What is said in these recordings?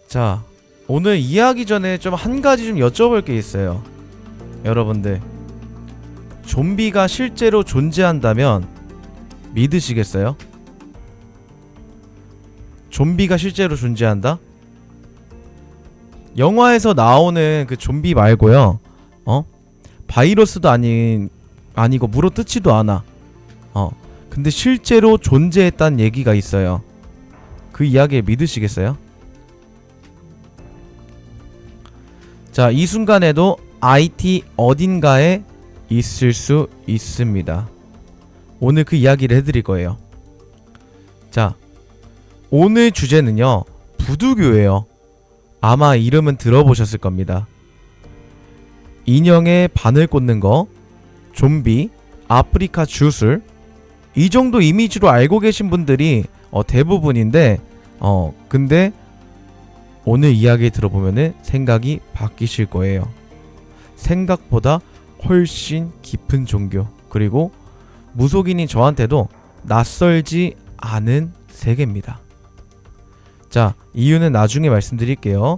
자, 오늘 이해하기 전에 좀 한 가지 좀 여쭤볼 게 있어요. 여러분들, 좀비가 실제로 존재한다면 믿으시겠어요? 좀비가 실제로 존재한다? 영화에서 나오는 그 좀비 말고요. 바이러스도 아니고 물어뜯지도 않아. 근데 실제로 존재했다는 얘기가 있어요. 그 이야기를 믿으시겠어요? 자, 이 순간에도 IT 어딘가에 있을 수 있습니다. 오늘 그 이야기를 해드릴 거예요. 자, 오늘 주제는요, 부두교예요. 아마 이름은 들어보셨을 겁니다. 인형에 바늘 꽂는 거, 좀비, 아프리카 주술, 이 정도 이미지로 알고 계신 분들이 대부분인데, 근데 오늘 이야기 들어보면은 생각이 바뀌실 거예요. 생각보다 훨씬 깊은 종교, 그리고 무속인인 저한테도 낯설지 않은 세계입니다. 자, 이유는 나중에 말씀드릴게요.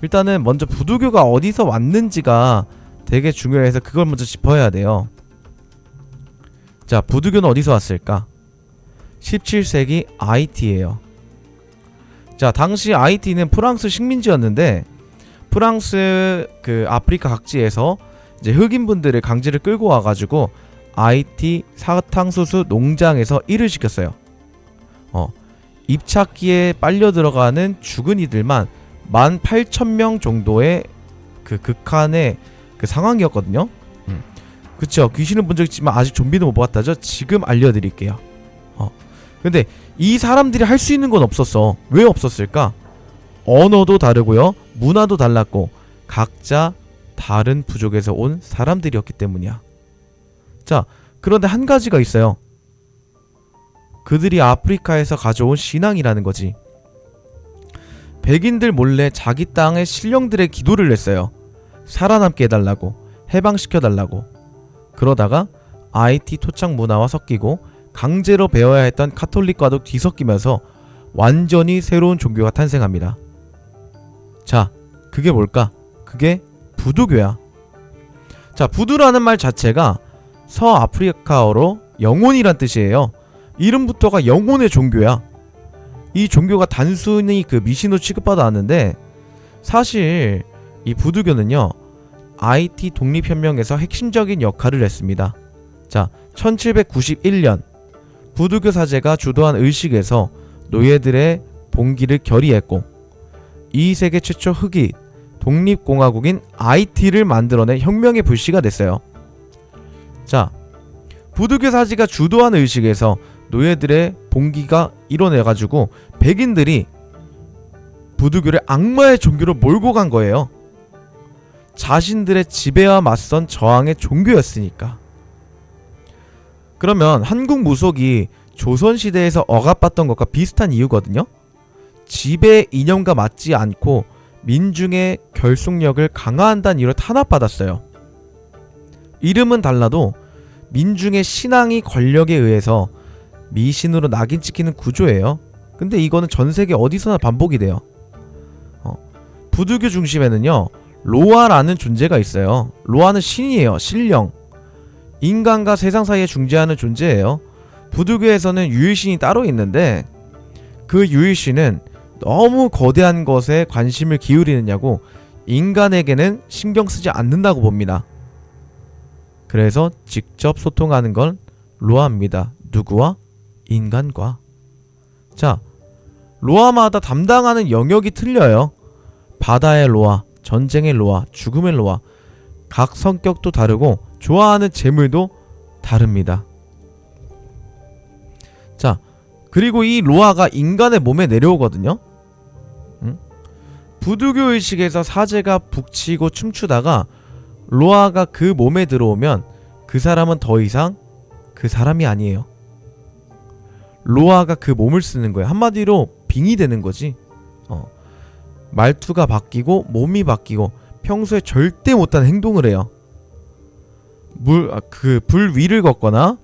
일단은 먼저 부두교가 어디서 왔는지가 되게 중요해서 그걸 먼저 짚어야 돼요. 자, 부두교는 어디서 왔을까? 17세기 IT예요. 자, 당시 IT는 프랑스 식민지였는데, 프랑스 그 아프리카 각지에서 이제 흑인분들을 강제로 끌고 와가지고 IT 사탕수수 농장에서 일을 시켰어요. 입착기에 빨려 들어가는 죽은 이들만 18,000명 정도의 그 극한의 그 상황이었거든요. 그쵸, 귀신은 본 적 있지만 아직 좀비는 못 봤다죠. 지금 알려드릴게요. 근데 이 사람들이 할 수 있는 건 없었어. 왜 없었을까? 언어도 다르고요, 문화도 달랐고 각자 다른 부족에서 온 사람들이었기 때문이야. 자, 그런데 한 가지가 있어요. 그들이 아프리카에서 가져온 신앙이라는 거지. 백인들 몰래 자기 땅의 신령들의 기도를 냈어요. 살아남게 해달라고, 해방시켜달라고. 그러다가 IT 토착 문화와 섞이고 강제로 배워야 했던 카톨릭과도 뒤섞이면서 완전히 새로운 종교가 탄생합니다. 자, 그게 뭘까? 그게 부두교야. 자, 부두라는 말 자체가 서아프리카어로 영혼이란 뜻이에요. 이름부터가 영혼의 종교야. 이 종교가 단순히 그 미신으로 취급받았는데, 사실 이 부두교는요, IT 독립혁명에서 핵심적인 역할을 했습니다. 자, 1791년 부두교 사제가 주도한 의식에서 노예들의 봉기를 결의했고, 이 세계 최초 흑인 독립공화국인 IT를 만들어낸 혁명의 불씨가 됐어요. 자, 부두교 사제가 주도한 의식에서 노예들의 봉기가 이뤄내가지고 백인들이 부두교를 악마의 종교로 몰고 간 거예요. 자신들의 지배와 맞선 저항의 종교였으니까. 그러면 한국 무속이 조선시대에서 억압받던 것과 비슷한 이유거든요. 지배 이념과 맞지 않고 민중의 결속력을 강화한다는 이유로 탄압받았어요. 이름은 달라도 민중의 신앙이 권력에 의해서 미신으로 낙인 찍히는 구조예요. 근데 이거는 전세계 어디서나 반복이 돼요. 부두교 중심에는요, 로아라는 존재가 있어요. 로아는 신이에요. 신령. 인간과 세상 사이에 중재하는 존재예요. 부두교에서는 유일신이 따로 있는데, 그 유일신은 너무 거대한 것에 관심을 기울이느냐고 인간에게는 신경 쓰지 않는다고 봅니다. 그래서 직접 소통하는 건 로아입니다. 누구와? 인간과. 자, 로아마다 담당하는 영역이 틀려요. 바다의 로아, 전쟁의 로아, 죽음의 로아. 각 성격도 다르고 좋아하는 재물도 다릅니다. 자, 그리고 이 로아가 인간의 몸에 내려오거든요. 부두교 의식에서 사제가 북치고 춤추다가 로아가 그 몸에 들어오면 그 사람은 더 이상 그 사람이 아니에요. 로아가 그 몸을 쓰는 거예요. 한마디로 빙이 되는 거지. 말투가 바뀌고 몸이 바뀌고 평소에 절대 못한 행동을 해요. 불 위를 걷거나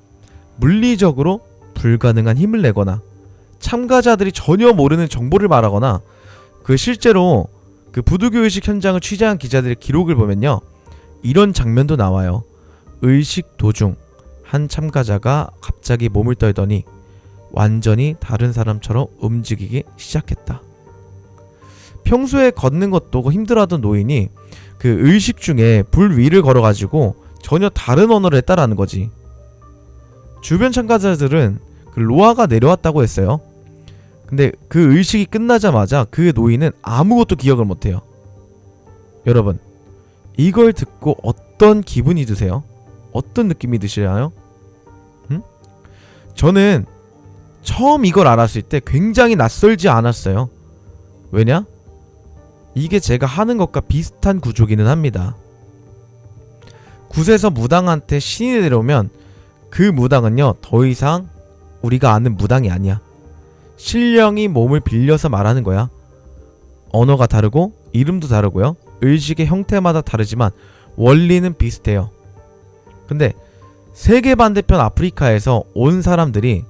물리적으로 불가능한 힘을 내거나 참가자들이 전혀 모르는 정보를 말하거나 그 실제로 그 부두교 의식 현장을 취재한 기자들의 기록을 보면요, 이런 장면도 나와요. 의식 도중 한 참가자가 갑자기 몸을 떨더니 완전히 다른 사람처럼 움직이기 시작했다. 평소에 걷는 것도 힘들어하던 노인이 그 의식 중에 불 위를 걸어가지고 전혀 다른 언어를 했다라는 거지. 주변 참가자들은 그 로아가 내려왔다고 했어요. 근데 그 의식이 끝나자마자 그 노인은 아무것도 기억을 못해요. 여러분, 이걸 듣고 어떤 기분이 드세요? 어떤 느낌이 드시나요? 저는 처음 이걸 알았을 때 굉장히 낯설지 않았어요. 왜냐? 이게 제가 하는 것과 비슷한 구조기는 합니다. 굿에서 무당한테 신이 내려오면 그 무당은요, 더 이상 우리가 아는 무당이 아니야. 신령이 몸을 빌려서 말하는 거야. 언어가 다르고 이름도 다르고요, 의식의 형태마다 다르지만 원리는 비슷해요. 근데 세계 반대편 아프리카에서 온 사람들이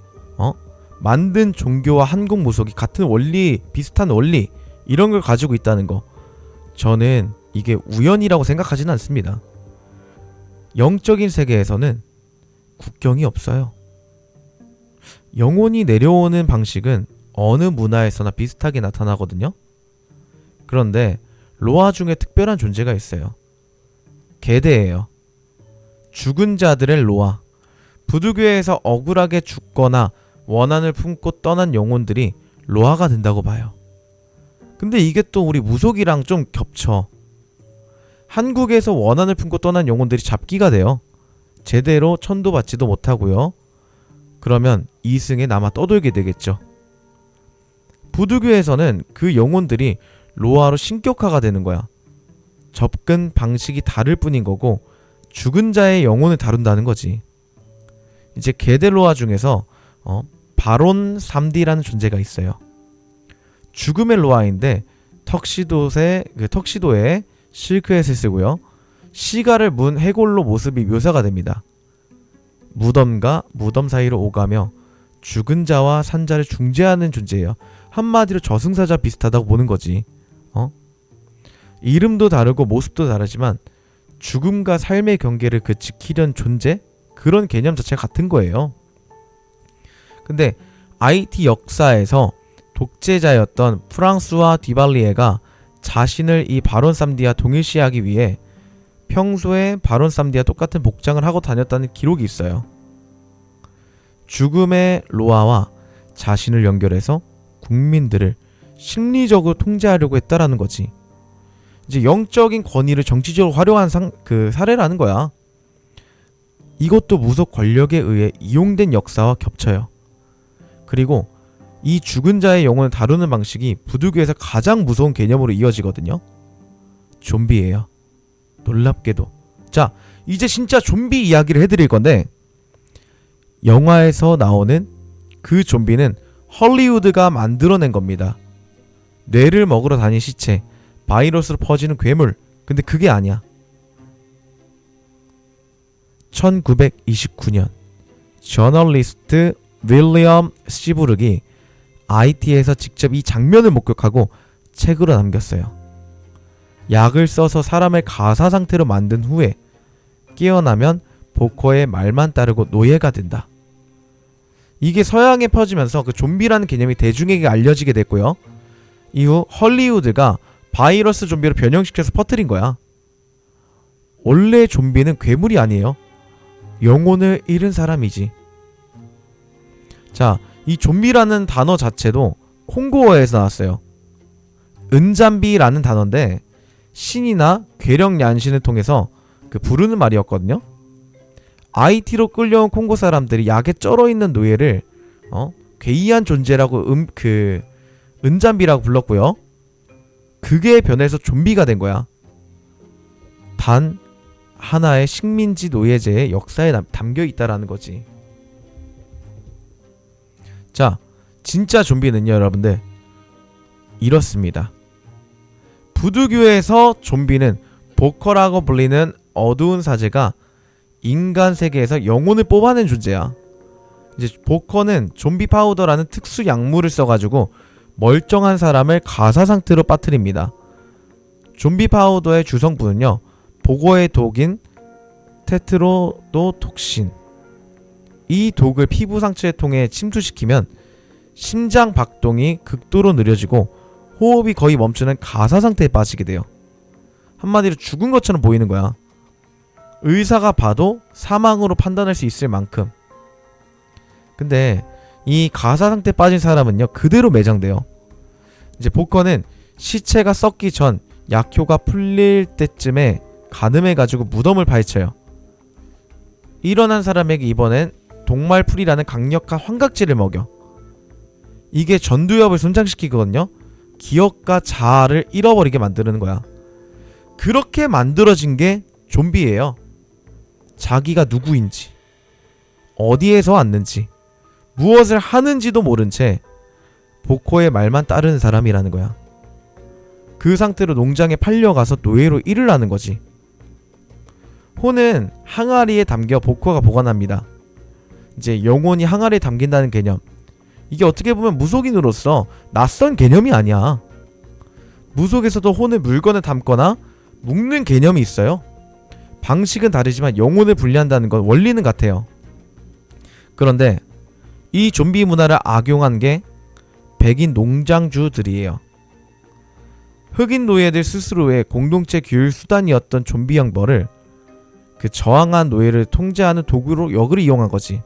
만든 종교와 한국 무속이 같은 원리, 비슷한 원리, 이런 걸 가지고 있다는 거, 저는 이게 우연이라고 생각하지는 않습니다. 영적인 세계에서는 국경이 없어요. 영혼이 내려오는 방식은 어느 문화에서나 비슷하게 나타나거든요. 그런데 로아 중에 특별한 존재가 있어요. 게데예요. 죽은 자들의 로아. 부두교에서 억울하게 죽거나 원한을 품고 떠난 영혼들이 로아가 된다고 봐요. 근데 이게 또 우리 무속이랑 좀 겹쳐. 한국에서 원한을 품고 떠난 영혼들이 잡기가 돼요. 제대로 천도받지도 못하고요. 그러면 이승에 남아 떠돌게 되겠죠. 부두교에서는 그 영혼들이 로아로 신격화가 되는 거야. 접근 방식이 다를 뿐인 거고 죽은 자의 영혼을 다룬다는 거지. 이제 게데로아 중에서 바론 3D라는 존재가 있어요. 죽음의 로아인데 턱시도에 실크햇을 쓰고요, 시가를 문 해골로 모습이 묘사가 됩니다. 무덤과 무덤 사이로 오가며 죽은 자와 산자를 중재하는 존재예요. 한마디로 저승사자 비슷하다고 보는 거지. 이름도 다르고 모습도 다르지만 죽음과 삶의 경계를 지키려는 존재? 그런 개념 자체가 같은 거예요. 근데 IT 역사에서 독재자였던 프랑스와 디발리에가 자신을 이 바론 삼디와 동일시하기 위해 평소에 바론 삼디와 똑같은 복장을 하고 다녔다는 기록이 있어요. 죽음의 로아와 자신을 연결해서 국민들을 심리적으로 통제하려고 했다라는 거지. 이제 영적인 권위를 정치적으로 활용한 사례라는 거야. 이것도 무속 권력에 의해 이용된 역사와 겹쳐요. 그리고 이 죽은 자의 영혼을 다루는 방식이 부두교에서 가장 무서운 개념으로 이어지거든요. 좀비예요. 놀랍게도. 자, 이제 진짜 좀비 이야기를 해드릴 건데, 영화에서 나오는 그 좀비는 헐리우드가 만들어낸 겁니다. 뇌를 먹으러 다닌 시체, 바이러스로 퍼지는 괴물. 근데 그게 아니야. 1929년 저널리스트 윌리엄 시브룩이 IT에서 직접 이 장면을 목격하고 책으로 남겼어요. 약을 써서 사람을 가사 상태로 만든 후에 깨어나면 보커의 말만 따르고 노예가 된다. 이게 서양에 퍼지면서 그 좀비라는 개념이 대중에게 알려지게 됐고요. 이후 헐리우드가 바이러스 좀비로 변형시켜서 퍼뜨린 거야. 원래 좀비는 괴물이 아니에요. 영혼을 잃은 사람이지. 자, 이 좀비라는 단어 자체도 콩고어에서 나왔어요. 은잠비라는 단어인데 신이나 괴력 양신을 통해서 부르는 말이었거든요. IT로 끌려온 콩고 사람들이 약에 쩔어있는 노예를 괴이한 존재라고 은잠비라고 불렀고요. 그게 변해서 좀비가 된 거야. 단 하나의 식민지 노예제의 역사에 담겨 있다라는 거지. 자, 진짜 좀비는요, 여러분들, 이렇습니다. 부두교에서 좀비는 보커라고 불리는 어두운 사제가 인간 세계에서 영혼을 뽑아낸 존재야. 이제 보커는 좀비 파우더라는 특수 약물을 써가지고 멀쩡한 사람을 가사 상태로 빠뜨립니다. 좀비 파우더의 주성분은요, 보고의 독인 테트로도톡신. 이 독을 피부 상처에 통해 침투시키면 심장 박동이 극도로 느려지고 호흡이 거의 멈추는 가사 상태에 빠지게 돼요. 한마디로 죽은 것처럼 보이는 거야. 의사가 봐도 사망으로 판단할 수 있을 만큼. 근데 이 가사 상태에 빠진 사람은요, 그대로 매장돼요. 이제 보커는 시체가 썩기 전 약효가 풀릴 때쯤에 가늠해가지고 무덤을 파헤쳐요. 일어난 사람에게 이번엔 동말풀이라는 강력한 환각제를 먹여. 이게 전두엽을 손상시키거든요. 기억과 자아를 잃어버리게 만드는 거야. 그렇게 만들어진 게 좀비예요. 자기가 누구인지, 어디에서 왔는지, 무엇을 하는지도 모른 채 보코의 말만 따르는 사람이라는 거야. 그 상태로 농장에 팔려가서 노예로 일을 하는 거지. 호는 항아리에 담겨 보코가 보관합니다. 이제 영혼이 항아리에 담긴다는 개념, 이게 어떻게 보면 무속인으로서 낯선 개념이 아니야. 무속에서도 혼을 물건에 담거나 묶는 개념이 있어요. 방식은 다르지만 영혼을 분리한다는 건 원리는 같아요. 그런데 이 좀비 문화를 악용한 게 백인 농장주들이에요. 흑인 노예들 스스로의 공동체 규율 수단이었던 좀비 형벌을 그 저항한 노예를 통제하는 도구로 역을 이용한 거지.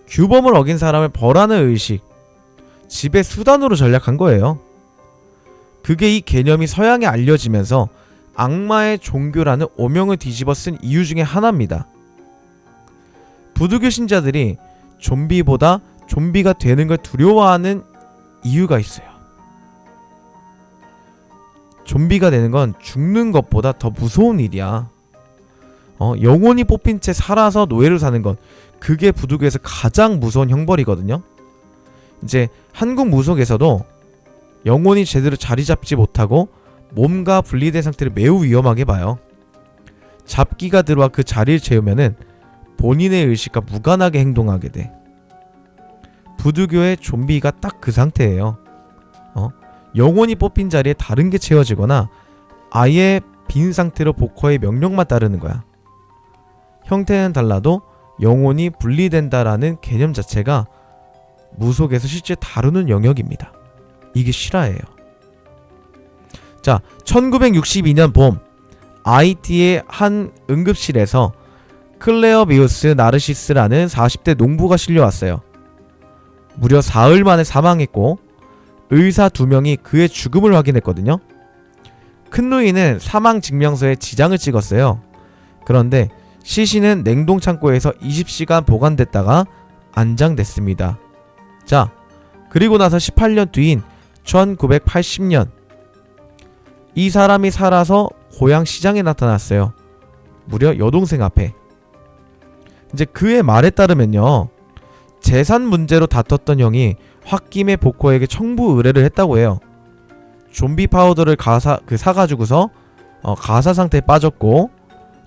규범을 어긴 사람을 벌하는 의식, 지배 수단으로 전략한 거예요. 그게 이 개념이 서양에 알려지면서 악마의 종교라는 오명을 뒤집어 쓴 이유 중에 하나입니다. 부두교 신자들이 좀비보다 좀비가 되는 걸 두려워하는 이유가 있어요. 좀비가 되는 건 죽는 것보다 더 무서운 일이야. 영혼이 뽑힌 채 살아서 노예로 사는 건 그게 부두교에서 가장 무서운 형벌이거든요. 이제 한국 무속에서도 영혼이 제대로 자리 잡지 못하고 몸과 분리된 상태를 매우 위험하게 봐요. 잡기가 들어와 그 자리를 채우면은 본인의 의식과 무관하게 행동하게 돼. 부두교의 좀비가 딱 그 상태예요. 영혼이 뽑힌 자리에 다른 게 채워지거나 아예 빈 상태로 보커의 명령만 따르는 거야. 형태는 달라도 영혼이 분리된다라는 개념 자체가 무속에서 실제 다루는 영역입니다. 이게 실화예요. 자, 1962년 봄 IT의 한 응급실에서 클레어 비우스 나르시스라는 40대 농부가 실려왔어요. 무려 사흘 만에 사망했고 의사 2명이 그의 죽음을 확인했거든요. 큰 누이는 사망 증명서에 지장을 찍었어요. 그런데 시신은 냉동 창고에서 20시간 보관됐다가 안장됐습니다. 자, 그리고 나서 18년 뒤인 1980년 이 사람이 살아서 고향 시장에 나타났어요. 무려 여동생 앞에. 이제 그의 말에 따르면요, 재산 문제로 다퉜던 형이 홧김에 보코에게 청부 의뢰를 했다고 해요. 좀비 파우더를 사가지고서 가사 상태에 빠졌고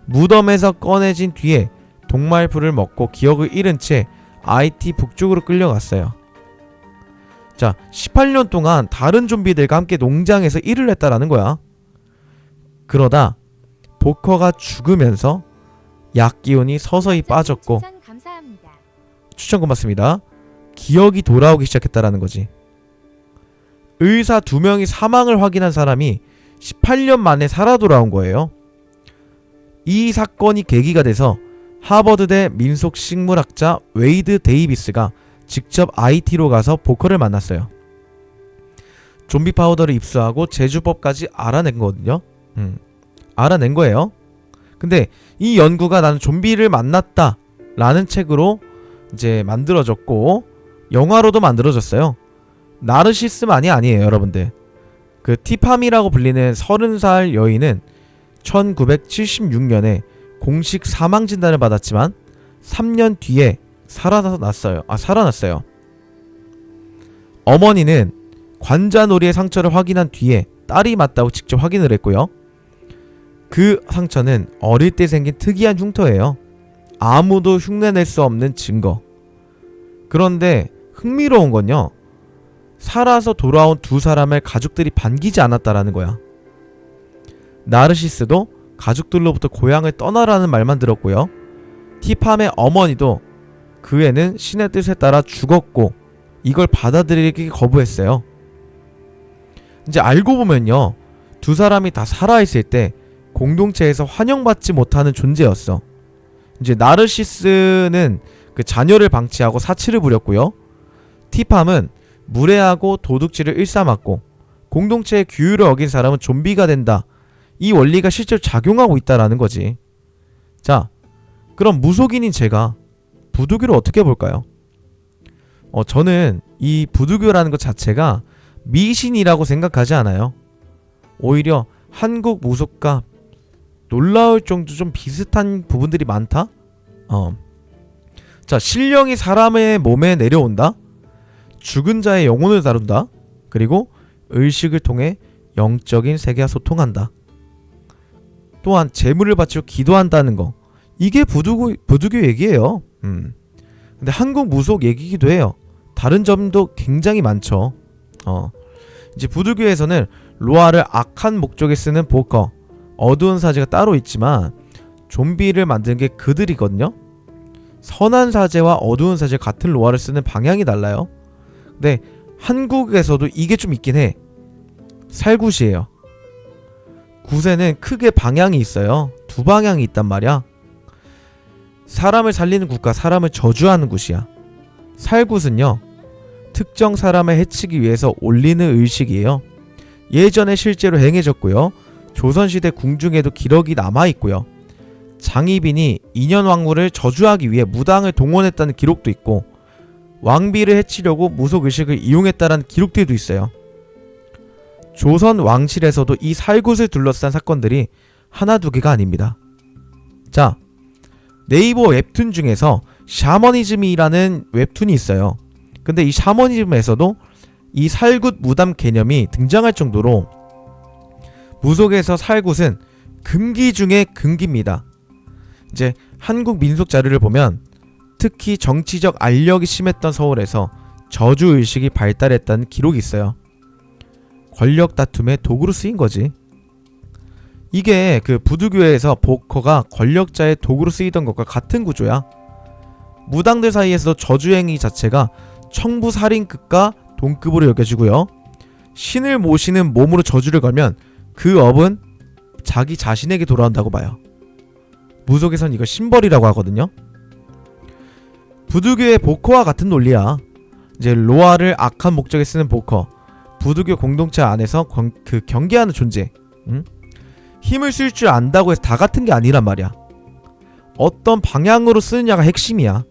무덤에서 꺼내진 뒤에 동말풀을 먹고 기억을 잃은 채 IT 북쪽으로 끌려갔어요. 자, 18년 동안 다른 좀비들과 함께 농장에서 일을 했다라는 거야. 그러다 보커가 죽으면서 약기운이 서서히 빠졌고, 추천 고맙습니다. 기억이 돌아오기 시작했다라는 거지. 의사 2명이 사망을 확인한 사람이 18년 만에 살아 돌아온 거예요. 이 사건이 계기가 돼서 하버드대 민속식물학자 웨이드 데이비스가 직접 IT로 가서 보커를 만났어요. 좀비 파우더를 입수하고 제조법까지 알아낸 거거든요. 알아낸 거예요. 근데 이 연구가 나는 좀비를 만났다 라는 책으로 이제 만들어졌고 영화로도 만들어졌어요. 나르시스만이 아니에요, 여러분들. 그 티팜이라고 불리는 30살 여인은 1976년에 공식 사망 진단을 받았지만 3년 뒤에 살아났어요. 어머니는 관자놀이의 상처를 확인한 뒤에 딸이 맞다고 직접 확인을 했고요. 그 상처는 어릴 때 생긴 특이한 흉터예요. 아무도 흉내낼 수 없는 증거. 그런데 흥미로운 건요, 살아서 돌아온 두 사람을 가족들이 반기지 않았다라는 거야. 나르시스도 가족들로부터 고향을 떠나라는 말만 들었고요. 티팜의 어머니도 그 애는 신의 뜻에 따라 죽었고 이걸 받아들이기 거부했어요. 이제 알고 보면요, 두 사람이 다 살아있을 때 공동체에서 환영받지 못하는 존재였어. 이제 나르시스는 그 자녀를 방치하고 사치를 부렸고요. 티팜은 무례하고 도둑질을 일삼았고 공동체의 규율을 어긴 사람은 좀비가 된다. 이 원리가 실제로 작용하고 있다라는 거지. 자, 그럼 무속인인 제가 부두교를 어떻게 볼까요? 저는 이 부두교라는 것 자체가 미신이라고 생각하지 않아요. 오히려 한국 무속과 놀라울 정도 좀 비슷한 부분들이 많다? 자, 신령이 사람의 몸에 내려온다? 죽은 자의 영혼을 다룬다? 그리고 의식을 통해 영적인 세계와 소통한다. 또한 재물을 바치고 기도한다는 거, 이게 부두교 얘기예요. 근데 한국 무속 얘기기도 해요. 다른 점도 굉장히 많죠. 이제 부두교에서는 로아를 악한 목적에 쓰는 보커, 어두운 사제가 따로 있지만 좀비를 만드는 게 그들이거든요. 선한 사제와 어두운 사제 같은 로아를 쓰는 방향이 달라요. 근데 한국에서도 이게 좀 있긴 해. 살굿이에요. 굿에는 크게 방향이 있어요. 두 방향이 있단 말이야. 사람을 살리는 굿과 사람을 저주하는 굿이야. 살굿은요, 특정 사람을 해치기 위해서 올리는 의식이에요. 예전에 실제로 행해졌고요. 조선시대 궁중에도 기록이 남아있고요. 장희빈이 인현왕후를 저주하기 위해 무당을 동원했다는 기록도 있고, 왕비를 해치려고 무속의식을 이용했다는 기록들도 있어요. 조선 왕실에서도 이 살굿을 둘러싼 사건들이 하나 두 개가 아닙니다. 자, 네이버 웹툰 중에서 샤머니즘이라는 웹툰이 있어요. 근데 이 샤머니즘에서도 이 살굿 무담 개념이 등장할 정도로 무속에서 살굿은 금기 중에 금기입니다. 이제 한국 민속 자료를 보면 특히 정치적 알력이 심했던 서울에서 저주의식이 발달했다는 기록이 있어요. 권력 다툼의 도구로 쓰인 거지. 이게 그 부두교에서 보커가 권력자의 도구로 쓰이던 것과 같은 구조야. 무당들 사이에서도 저주행위 자체가 청부살인급과 동급으로 여겨지고요. 신을 모시는 몸으로 저주를 걸면 그 업은 자기 자신에게 돌아온다고 봐요. 무속에선 이걸 신벌이라고 하거든요. 부두교의 보커와 같은 논리야. 이제 로아를 악한 목적에 쓰는 보커, 부두교 공동체 안에서 경계하는 존재. 힘을 쓸 줄 안다고 해서 다 같은 게 아니란 말이야. 어떤 방향으로 쓰느냐가 핵심이야.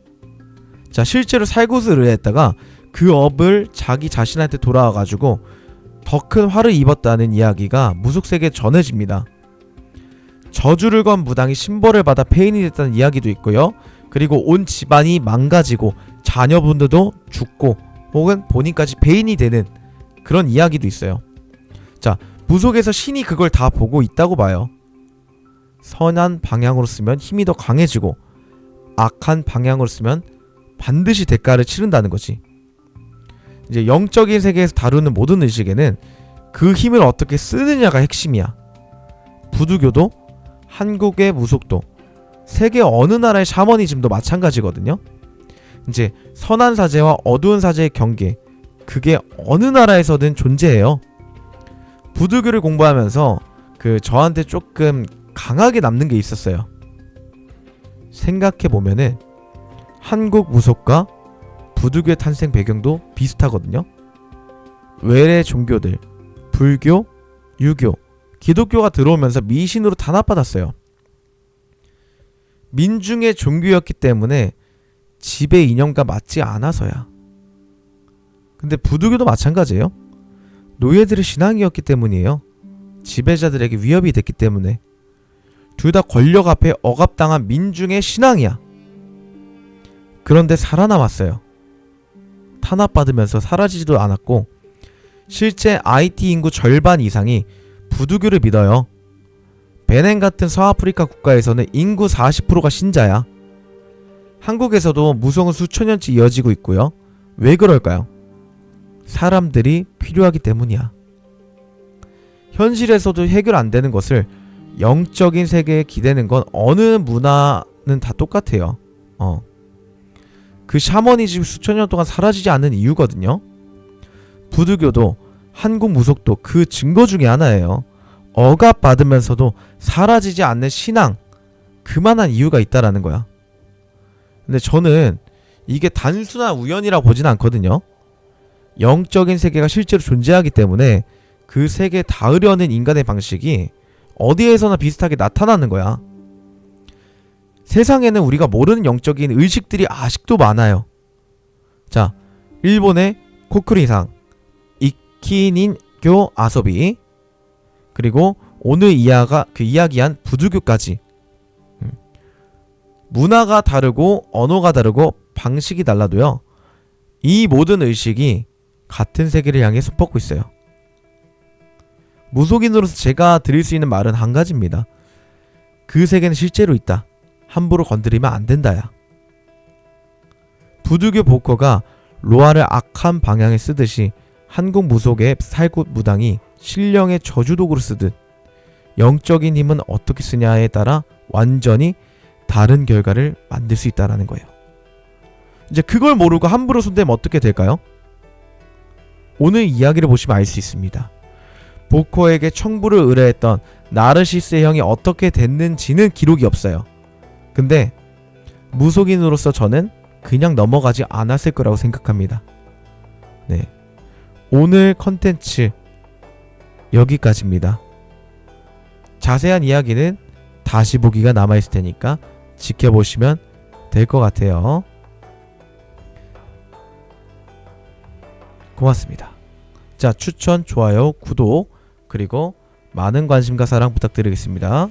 자, 실제로 살굿을 의뢰했다가 그 업을 자기 자신한테 돌아와가지고 더 큰 화를 입었다는 이야기가 무속세계에 전해집니다. 저주를 건 무당이 신벌을 받아 폐인이 됐다는 이야기도 있고요. 그리고 온 집안이 망가지고 자녀분들도 죽고 혹은 본인까지 폐인이 되는 그런 이야기도 있어요. 자, 무속에서 신이 그걸 다 보고 있다고 봐요. 선한 방향으로 쓰면 힘이 더 강해지고 악한 방향으로 쓰면 반드시 대가를 치른다는 거지. 이제 영적인 세계에서 다루는 모든 의식에는 그 힘을 어떻게 쓰느냐가 핵심이야. 부두교도 한국의 무속도 세계 어느 나라의 샤머니즘도 마찬가지거든요. 이제 선한 사제와 어두운 사제의 경계, 그게 어느 나라에서든 존재해요. 부두교를 공부하면서 저한테 조금 강하게 남는 게 있었어요. 생각해보면은 한국 무속과 부두교의 탄생 배경도 비슷하거든요. 외래 종교들, 불교, 유교, 기독교가 들어오면서 미신으로 탄압받았어요. 민중의 종교였기 때문에 지배 이념과 맞지 않아서야. 근데 부두교도 마찬가지예요. 노예들의 신앙이었기 때문이에요. 지배자들에게 위협이 됐기 때문에. 둘 다 권력 앞에 억압당한 민중의 신앙이야. 그런데 살아남았어요. 탄압받으면서 사라지지도 않았고, 실제 IT 인구 절반 이상이 부두교를 믿어요. 베넨 같은 서아프리카 국가에서는 인구 40%가 신자야. 한국에서도 무속은 수천 년째 이어지고 있고요. 왜 그럴까요? 사람들이 필요하기 때문이야. 현실에서도 해결 안 되는 것을 영적인 세계에 기대는 건 어느 문화는 다 똑같아요. 그 샤머니즘 수천 년 동안 사라지지 않는 이유거든요. 부두교도 한국 무속도 그 증거 중에 하나예요. 억압받으면서도 사라지지 않는 신앙, 그만한 이유가 있다라는 거야. 근데 저는 이게 단순한 우연이라고 보진 않거든요. 영적인 세계가 실제로 존재하기 때문에 그 세계에 닿으려는 인간의 방식이 어디에서나 비슷하게 나타나는 거야. 세상에는 우리가 모르는 영적인 의식들이 아직도 많아요. 자, 일본의 코쿠리상, 이키닌교 아소비, 그리고 오늘 이야기한 부두교까지. 문화가 다르고 언어가 다르고 방식이 달라도요, 이 모든 의식이 같은 세계를 향해 손뻗고 있어요. 무속인으로서 제가 드릴 수 있는 말은 한 가지입니다. 그 세계는 실제로 있다. 함부로 건드리면 안 된다야. 부두교 보커가 로아를 악한 방향에 쓰듯이 한국 무속의 살굿 무당이 신령의 저주도구로 쓰듯 영적인 힘은 어떻게 쓰냐에 따라 완전히 다른 결과를 만들 수 있다는 거예요. 이제 그걸 모르고 함부로 손대면 어떻게 될까요? 오늘 이야기를 보시면 알 수 있습니다. 보커에게 청부를 의뢰했던 나르시스의 형이 어떻게 됐는지는 기록이 없어요. 근데 무속인으로서 저는 그냥 넘어가지 않았을 거라고 생각합니다. 네, 오늘 컨텐츠 여기까지입니다. 자세한 이야기는 다시 보기가 남아있을 테니까 지켜보시면 될 것 같아요. 고맙습니다. 자, 추천, 좋아요, 구독, 그리고 많은 관심과 사랑 부탁드리겠습니다.